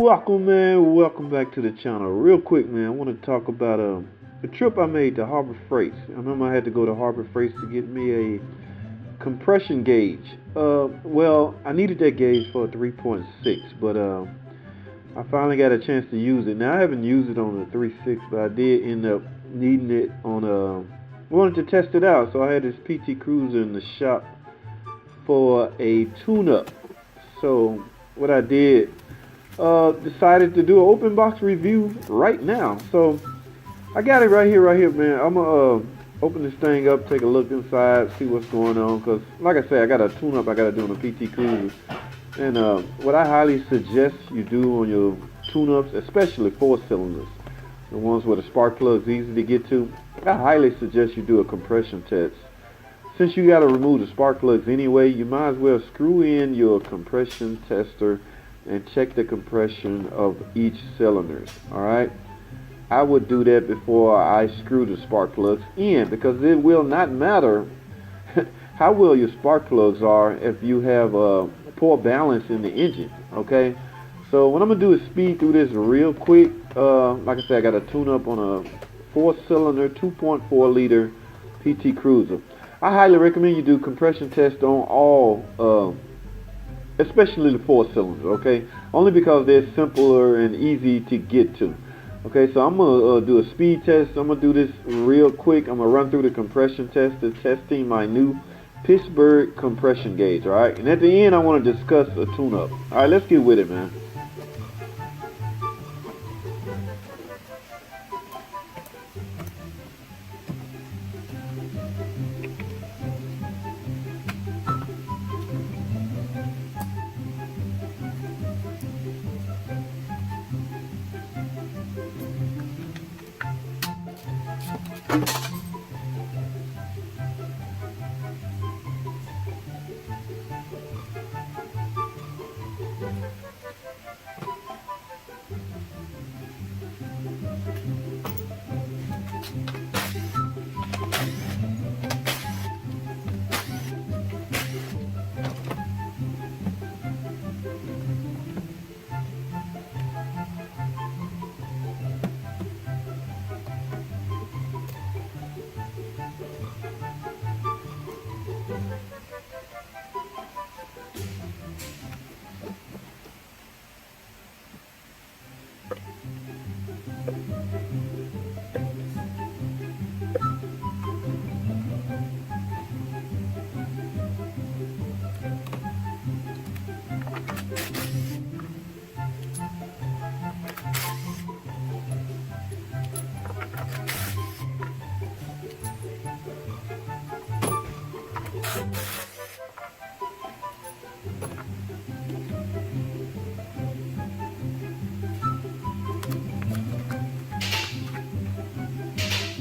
Welcome, man. Welcome back to the channel. Real quick, man, I want to talk about a trip I made to Harbor Freight. I remember I had to go to Harbor Freight to get me a compression gauge. Well, I needed that gauge for a 3.6, but I finally got a chance to use it. Now, I haven't used it on a 3.6, but I did end up needing it on wanted to test it out, so I had this PT Cruiser in the shop for a tune-up. So what I did, decided to do an open box review right now. So I got it right here, man. I'm gonna open this thing up, take a look inside, see what's going on. Cause like I said, I got a tune-up I gotta do on a PT Cruiser. And what I highly suggest you do on your tune-ups, especially 4-cylinders, the ones where the spark plug's easy to get to, I highly suggest you do a compression test. Since you got to remove the spark plugs anyway, you might as well screw in your compression tester and check the compression of each cylinders. Alright, I would do that before I screw the spark plugs in, because it will not matter how well your spark plugs are if you have a poor balance in the engine. Okay, so what I'm gonna do is speed through this real quick. Like I said, I got a tune up on a 4-cylinder 2.4 liter PT Cruiser. I highly recommend you do compression test on all, especially the 4-cylinder, okay? Only because they're simpler and easy to get to. Okay, so I'm gonna do a speed test. I'm gonna do this real quick. I'm gonna run through the compression test, testing my new Pittsburgh compression gauge. All right, and at the end, I want to discuss a tune-up. All right, let's get with it, man.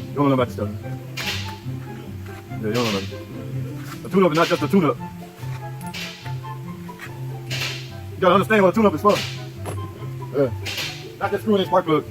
You don't know about this stuff. Yeah, you don't know about it. A tune-up is not just a tune-up. You gotta understand what a tune-up is for. Yeah. Not just screwing in spark plug.